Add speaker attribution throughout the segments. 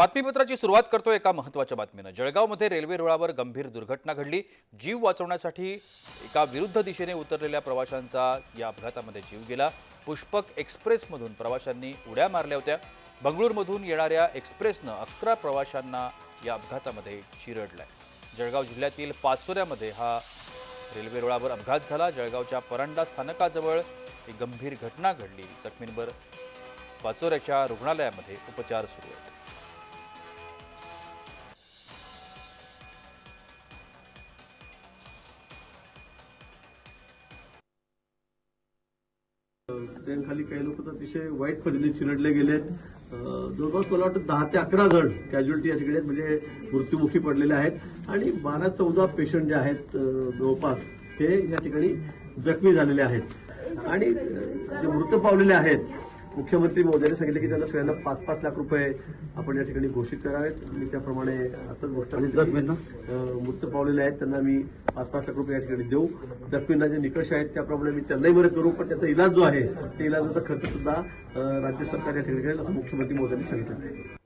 Speaker 1: बातमीपत्राची सुरुवात करतो एका महत्त्वाच्या बातमीनं। जळगावमध्ये रेल्वे रुळावर गंभीर दुर्घटना घडली। जीव वाचवण्यासाठी एका विरुद्ध दिशेने उतरलेल्या प्रवाशांचा या अपघातामध्ये जीव गेला। पुष्पक एक्सप्रेसमधून प्रवाशांनी उड्या मारल्या होत्या। बंगळूरमधून येणाऱ्या एक्सप्रेसनं 11 प्रवाशांना या अपघातामध्ये चिरडलंय। जळगाव जिल्ह्यातील पाचोऱ्यामध्ये हा रेल्वे रुळावर अपघात झाला। जळगावच्या परंडा स्थानकाजवळ ही गंभीर घटना घडली। जखमींवर पाचोऱ्याच्या रुग्णालयामध्ये उपचार सुरू आहेत।
Speaker 2: ट्रेन खाली काही लोक तर अतिशय वाईट पद्धतीने चिरडले गेलेत। जवळपास मला वाटतं 10 ते 11 जण कॅज्युअल्टी या ठिकाणी म्हणजे मृत्युमुखी पडलेले आहेत आणि 12-14 पेशंट जे आहेत जवळपास हे या ठिकाणी जखमी झालेले आहेत। आणि जे मृत पावलेले आहेत मुख्यमंत्री महोदयांनी सांगितलं की त्यांना सगळ्यांना 5-5 लाख रुपये आपण या ठिकाणी घोषित करावेत। मी त्याप्रमाणे आताच गोष्ट जखमींना मृत पावलेले आहेत त्यांना मी 5-5 लाख रुपये या ठिकाणी देऊ। जखमींना जे निकष आहेत त्याप्रमाणे मी त्यांनाही मदत करू, पण त्याचा इलाज जो आहे त्या इलाजाचा खर्च सुद्धा राज्य सरकार या ठिकाणी करेल असं मुख्यमंत्री महोदयांनी सांगितलं आहे।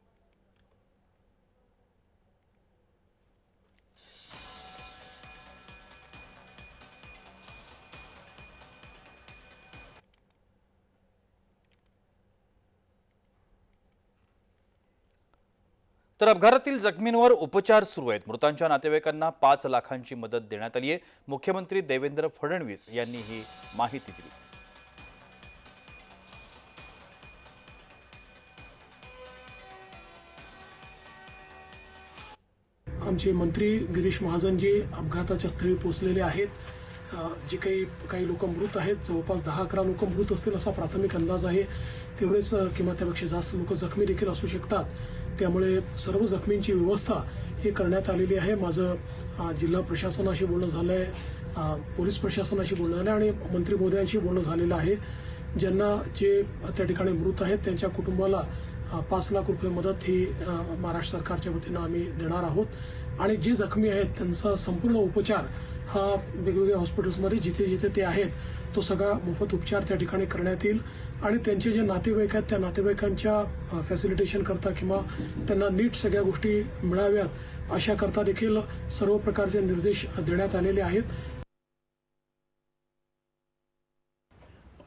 Speaker 1: तर अपघातातील जखमींवर उपचार सुरू आहेत। मृतांच्या नातेवाईकांना 5 लाखांची मदत देण्यात आली आहे। मुख्यमंत्री देवेंद्र फडणवीस यांनी ही माहिती दिली।
Speaker 3: आमचे मंत्री गिरीश महाजनजी अपघाताच्या स्थळी पोहोचलेले आहेत। जे काही लोक मृत आहेत, जवळपास 10-11 लोक मृत असतील असा प्राथमिक अंदाज आहे। तेवढेच किंवा त्यापेक्षा जास्त लोक जखमी देखील असू शकतात। त्यामुळे सर्व जखमींची व्यवस्था ही करण्यात आलेली आहे। माझं जिल्हा प्रशासनाशी बोलणं झालंय, पोलीस प्रशासनाशी बोलणं झालं आणि मंत्री महोदयांशी बोलणं झालेलं आहे। ज्यांना जे त्या ठिकाणी मृत आहेत त्यांच्या कुटुंबाला 5 लाख रुपये मदत ही महाराष्ट्र सरकारच्या वतीनं आम्ही देणार आहोत। आणि जे जखमी आहेत त्यांचा संपूर्ण उपचार हा वेगवेगळ्या हॉस्पिटल्समध्ये जिथे जिथे ते आहेत तो सगळा मोफत उपचार त्या ठिकाणी करण्यात येईल। आणि त्यांचे जे नातेवाईक आहेत त्या नातेवाईकांच्या फॅसिलिटेशन करता किंवा त्यांना नीट सगळ्या गोष्टी मिळाव्यात अशा करता देखील सर्व प्रकारचे निर्देश देण्यात आलेले आहेत।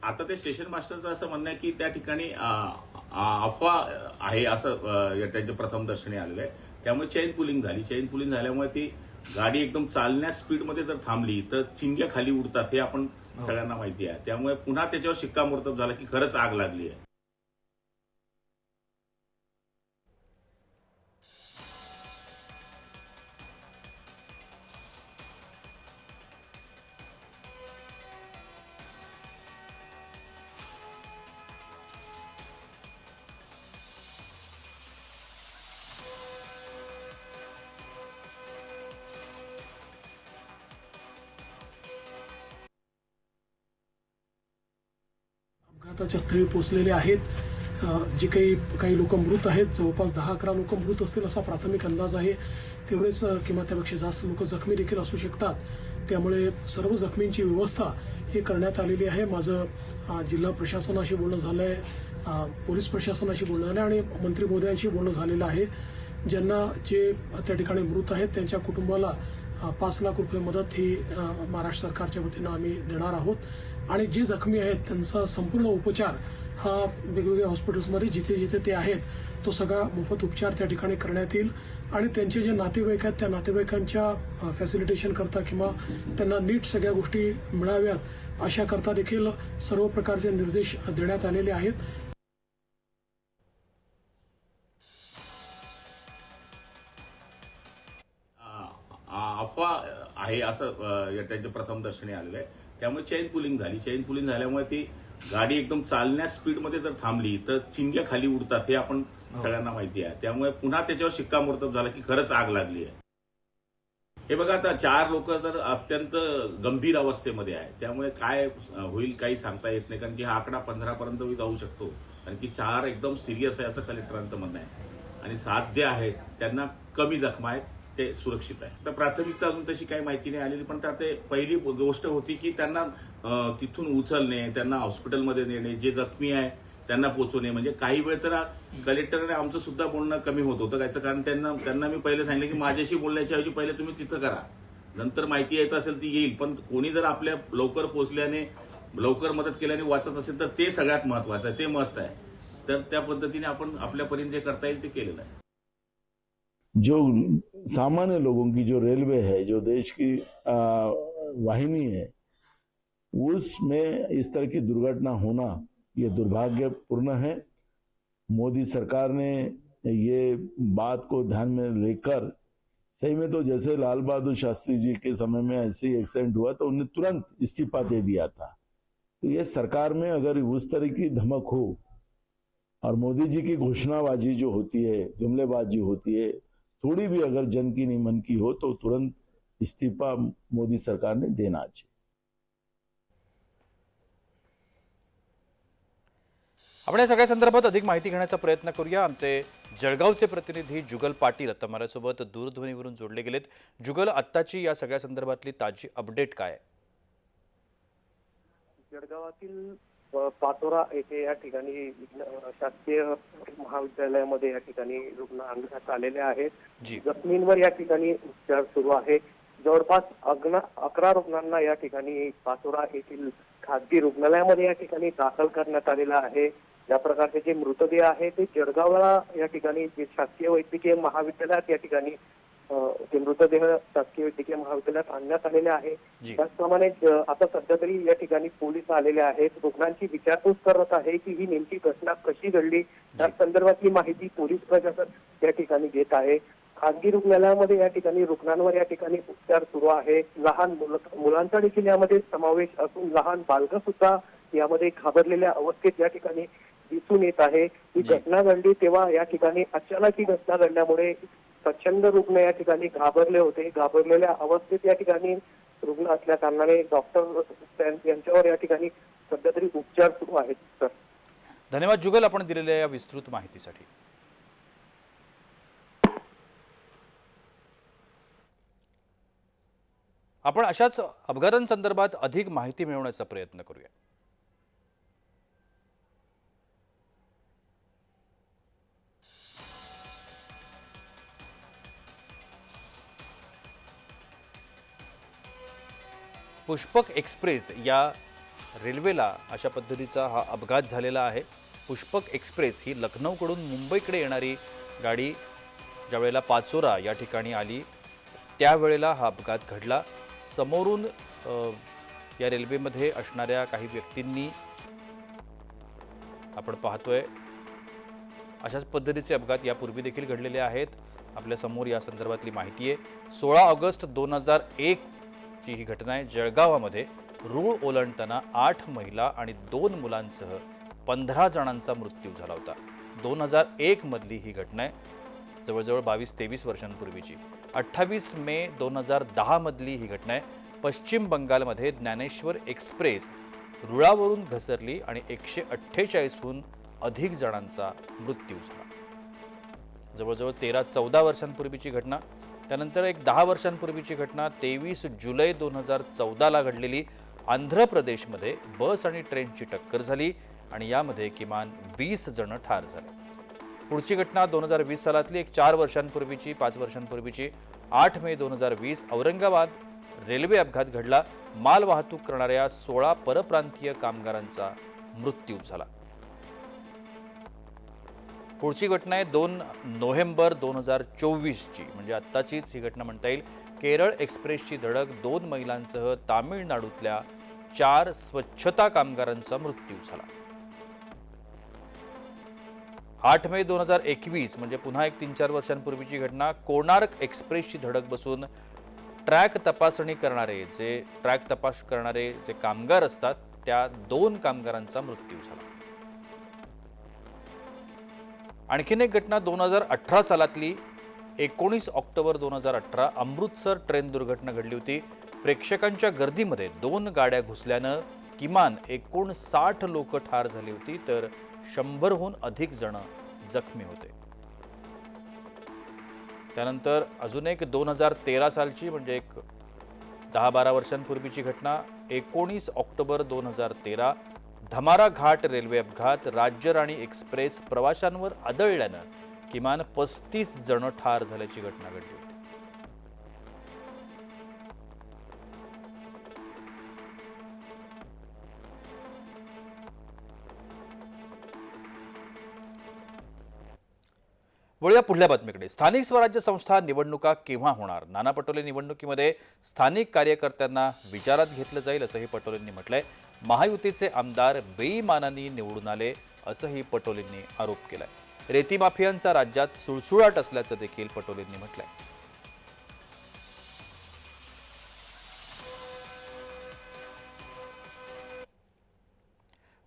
Speaker 4: आता ते स्टेशन मास्टरचं असं म्हणणं आहे की त्या ठिकाणी अफवा आहे असं त्यांच्या प्रथम दर्शनी आलेलं आहे। त्यामुळे चेन पुलिंग झाली। चेन पुलिंग झाल्यामुळे ती गाडी एकदम चालण्या स्पीडमध्ये जर थांबली तर चिंग्या खाली उडतात हे आपण सगळ्यांना माहिती आहे। त्यामुळे पुन्हा त्याच्यावर शिक्कामोर्तब झाला की खरंच आग लागली आहे।
Speaker 3: अपघाताच्या स्थळी पोहोचलेले आहेत। जे काही लोक मृत आहेत, जवळपास 10-11 लोक मृत असतील असा प्राथमिक अंदाज आहे। तेवढेच किंवा त्यापेक्षा जास्त लोक जखमी देखील असू शकतात। त्यामुळे सर्व जखमींची व्यवस्था ही करण्यात आलेली आहे। माझं जिल्हा प्रशासनाशी बोलणं झालंय, पोलीस प्रशासनाशी बोलणं झालं आणि मंत्री महोदयांशी बोलणं झालेलं आहे। ज्यांना जे त्या ठिकाणी मृत आहेत त्यांच्या कुटुंबाला 5 लाख रुपये मदत ही महाराष्ट्र सरकारच्या वतीनं आम्ही देणार आहोत। आणि जे जखमी आहेत त्यांचा संपूर्ण उपचार हा वेगवेगळ्या हॉस्पिटल्समध्ये जिथे जिथे ते आहेत तो सगळा मोफत उपचार त्या ठिकाणी करण्यात येईल। आणि त्यांचे जे नातेवाईक आहेत त्या नातेवाईकांच्या फॅसिलिटेशन करता किंवा त्यांना नीट सगळ्या गोष्टी मिळाव्यात अशा करता देखील सर्व प्रकारचे निर्देश देण्यात आलेले आहेत।
Speaker 4: अफवा आहे असं त्यांच्या प्रथम दर्शनी आलेलं आहे। त्यामुळे चेन पुलिंग झाली। चेन पुलिंग झाल्यामुळे ती गाडी एकदम चालण्या स्पीडमध्ये जर थांबली तर चिंग्या खाली उडतात हे आपण सगळ्यांना माहिती आहे। त्यामुळे पुन्हा त्याच्यावर शिक्कामोर्तब झाला की खरंच आग लागली आहे। हे बघा, आता 4 लोक तर अत्यंत गंभीर अवस्थेमध्ये आहे। त्यामुळे काय होईल काही सांगता येत नाही, कारण की हा आकडा 15 पर्यंत जाऊ शकतो, कारण की 4 एकदम सिरियस आहे असं कलेक्टरांचं म्हणणं आहे आणि 7 जे आहेत त्यांना कमी जखमा आहेत, ते सुरक्षित आहे। तर प्राथमिकता अजून तशी काही माहिती नाही आलेली, पण त्यात पहिली गोष्ट होती की त्यांना तिथून उचलणे, त्यांना हॉस्पिटलमध्ये नेणे, जे जखमी आहे त्यांना पोहोचवणे. म्हणजे काही वेळ तर कलेक्टरने आमचं सुद्धा बोलणं कमी होत होतं. याचं कारण त्यांना मी पहिले सांगितलं की माझ्याशी बोलण्याच्या ऐवजी पहिले तुम्ही तिथं करा, नंतर माहिती येत असेल ती येईल. पण कोणी जर आपल्या लवकर पोहोचल्याने लवकर मदत केल्याने वाचत असेल तर ते सगळ्यात महत्वाचं आहे, ते मस्ट आहे. तर त्या पद्धतीने आपण आपल्यापर्यंत जे करता येईल ते केलेलं आहे.
Speaker 5: जो सामान्य लोगों की जो रेलवे है, जो देश की वाहिनी है, उसमें इस तरह की दुर्घटना होना ये दुर्भाग्यपूर्ण है। मोदी सरकार ने ये बात को ध्यान में लेकर सही में तो जैसे लाल बहादुर शास्त्री जी के समय में ऐसे ही एक्सीडेंट हुआ तो उन्हें तुरंत इस्तीफा दे दिया था। तो ये सरकार में अगर उस तरह की धमक हो और मोदी जी की घोषणाबाजी जो होती है, जुमलेबाजी होती है, थोड़ी भी अगर जन की नहीं मन की हो तो तुरंत इस्तीफा मोदी सरकार ने देना चाहिए।
Speaker 1: आपण या सगळ्या संदर्भात अधिक माहिती घेण्याचा प्रयत्न करूया। आमचे जळगावचे प्रतिनिधी जुगल पाटील आता माझ्यासोबत दूरध्वनीवरून जोडले गेलेत। जुगल, आत्ताची या सगळ्या संदर्भातली ताजी अपडेट काय आहे?
Speaker 6: जळगावातील पाचोरा येथे या ठिकाणी शासकीय महाविद्यालयामध्ये या ठिकाणी रुग्ण आणण्यात आलेले आहेत। जखमींवर या ठिकाणी उपचार सुरू आहे। जवळपास 11 रुग्णांना या ठिकाणी पाचोरा येथील खासगी रुग्णालयामध्ये या ठिकाणी दाखल करण्यात आलेला आहे। या प्रकारचे जे मृतदेह आहे ते जळगावला या ठिकाणी जे शासकीय वैद्यकीय महाविद्यालयात या ठिकाणी ते मृतदेह शासकीय वैद्यकीय महाविद्यालयात आणण्यात आलेले आहे। त्याचप्रमाणे आता सध्या तरी या ठिकाणी पोलीस आलेले आहेत, रुग्णांची विचारपूस करत आहे की ही नेमकी घटना कशी घडली, त्या संदर्भातली माहिती पोलीस प्रशासन या ठिकाणी घेत आहे। खासगी रुग्णालयामध्ये या ठिकाणी रुग्णांवर या ठिकाणी उपचार सुरू आहे। लहान मुलांचा देखील यामध्ये समावेश असून लहान बालकं सुद्धा यामध्ये घाबरलेल्या अवस्थेत या ठिकाणी दिसून येत आहे। ही घटना घडली तेव्हा या ठिकाणी अचानक ही घटना घडल्यामुळे प्रचंड रुग्ण या ठिकाणी घाबरले होते। घाबरलेल्या अवस्थेत या ठिकाणी रुग्ण असल्या कारणाने डॉक्टर यांच्यावर या ठिकाणी सध्या तरी उपचार सुरू आहेत। सर,
Speaker 1: धन्यवाद जुगल, आपण दिलेल्या या विस्तृत माहितीसाठी। आपण अशाच अपघातांसंदर्भात अधिक माहिती मिळवण्याचा प्रयत्न करूया। पुष्पक एक्सप्रेस या रेल्वेला अशा पद्धतीचा हा अपघात झालेला आहे। पुष्पक एक्सप्रेस ही लखनौकडून मुंबईकडे येणारी गाडी ज्यावेळेला पाचोरा या ठिकाणी आली त्यावेळेला हा अपघात घडला। समोरून या रेल्वेमध्ये असणाऱ्या काही व्यक्तींनी आपण पाहतोय अशाच पद्धतीचे अपघात यापूर्वी देखील घडलेले आहेत। आपल्या समोर या संदर्भातली माहिती आहे। 16 ऑगस्ट 2001 ची ही घटना आहे। जळगावामध्ये रूळ ओलांडताना 8 महिला आणि 2 मुलांसह 15 जणांचा मृत्यू झाला होता। 2001 मधली ही घटना आहे, जवळजवळ 22-23 वर्षांपूर्वीची। 28 मे 2010 मधली ही घटना आहे। पश्चिम बंगालमध्ये ज्ञानेश्वर एक्सप्रेस रुळावरून घसरली आणि 148हून अधिक जणांचा मृत्यू झाला। जवळजवळ 13-14 वर्षांपूर्वीची घटना। त्यानंतर एक 10 वर्षांपूर्वीची घटना 23 जुलै 2014ला घडलेली। आंध्र प्रदेशमध्ये बस आणि ट्रेनची टक्कर झाली आणि यामध्ये किमान 20 जण ठार झाले। पुढची घटना 2020 सालातली एक 4 वर्षांपूर्वीची 5 वर्षांपूर्वीची 8 मे 2020 औरंगाबाद रेल्वे अपघात घडला। माल वाहतूक करणाऱ्या 16 परप्रांतीय कामगारांचा मृत्यू झाला। पुढची घटना आहे 2 नोव्हेंबर 2024 ची, म्हणजे आत्ताचीच ही घटना म्हणता येईल। केरळ एक्सप्रेसची धडक 2 महिलांसह तामिळनाडूतल्या 4 स्वच्छता कामगारांचा मृत्यू झाला। 8 मे 2021 म्हणजे पुन्हा एक 3-4 वर्षांपूर्वीची घटना। कोणार्क एक्सप्रेसची धडक बसून ट्रॅक तपासणी करणारे जे कामगार असतात त्या 2 कामगारांचा मृत्यू झाला। आणखीन एक घटना 2018 सालातली 19 ऑक्टोबर 2018 अमृतसर ट्रेन दुर्घटना घडली होती। प्रेक्षकांच्या गर्दीमध्ये 2 गाड्या घुसल्यानं किमान 59 लोक ठार झाली होती तर 100हून अधिक जण जखमी होते। त्यानंतर अजून एक 2013 सालची म्हणजे एक 10-12 वर्षांपूर्वीची घटना 19 ऑक्टोबर 2013 धमारा घाट रेल्वे अपघात राज्य राणी एक्सप्रेस प्रवाशांवर आदळल्यानं किमान 35 जण ठार झाल्याची घटना घडली होती. वळूया पुढल्या बातमीकडे. स्थानिक स्वराज्य संस्था निवडणुका केव्हा होणार? नाना पटोले निवडणुकीमध्ये स्थानिक कार्यकर्त्यांना विचारात घेतलं जाईल असंही पटोलेंनी म्हटलंय. महायुतीचे आमदार बेईमानाने निवडून आले असंही पटोलेंनी आरोप केलाय. रेती माफियांचा राज्यात सुळसुळाट असल्याचं देखील पटोलेंनी म्हटलंय.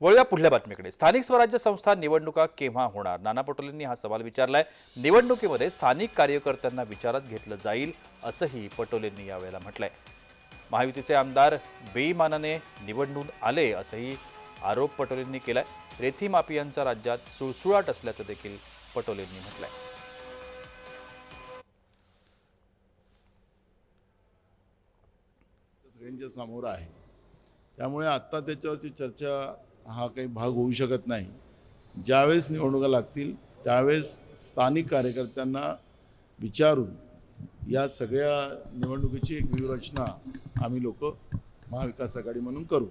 Speaker 1: वळूया पुढल्या बातमीकडे. स्थानिक स्वराज्य संस्था निवडणुका केव्हा होणार? नाना पटोलेंनी हा सवाल विचारलाय. निवडणुकीमध्ये स्थानिक कार्यकर्त्यांना विचारात घेतलं जाईल असंही पटोलेंनी यावेळेला म्हटलंय. महायुतीचे आमदार बेईमानाने निवडून आले असंही आरोप पटोलेंनी केलाय. रेती माफियांचा राज्यात सुळसुळाट असल्याचं देखील पटोलेंनी म्हटलंय.
Speaker 5: सगळ्यांच्या समोर आहे, त्यामुळे आता त्याच्यावरची चर्चा हा काही भाग होऊ शकत नाही. ज्यावेळेस निवडणुका लागतील त्यावेळेस स्थानिक कार्यकर्त्यांना विचारून या सगळ्या निवडणुकीची एक व्यूहरचना आम्ही लोक महाविकास आघाडी म्हणून करू.